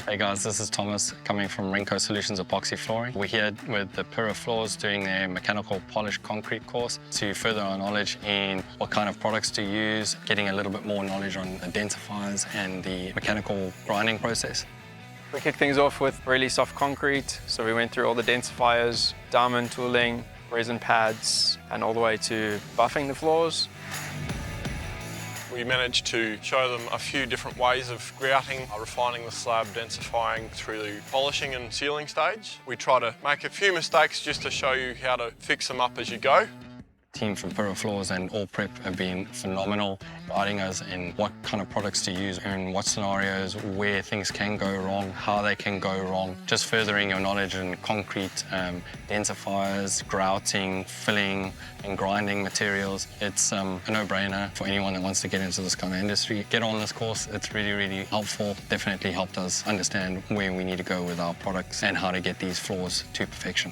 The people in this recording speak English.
Hey guys, this is Thomas coming from Renko Solutions Epoxy Flooring. We're here with the Pyrafloors doing their mechanical polished concrete course to further our knowledge in what kind of products to use, getting a little bit more knowledge on the densifiers and the mechanical grinding process. We kicked things off with really soft concrete, so we went through all the densifiers, diamond tooling, resin pads, and all the way to buffing the floors. We managed to show them a few different ways of grouting, refining the slab, densifying through the polishing and sealing stage. We try to make a few mistakes just to show you how to fix them up as you go. Team from Pyrafloors and All Prep have been phenomenal, guiding us in what kind of products to use and what scenarios, where things can go wrong, how they can go wrong. Just furthering your knowledge in concrete, densifiers, grouting, filling and grinding materials. It's a no-brainer for anyone that wants to get into this kind of industry. Get on this course, it's really, really helpful. Definitely helped us understand where we need to go with our products and how to get these floors to perfection.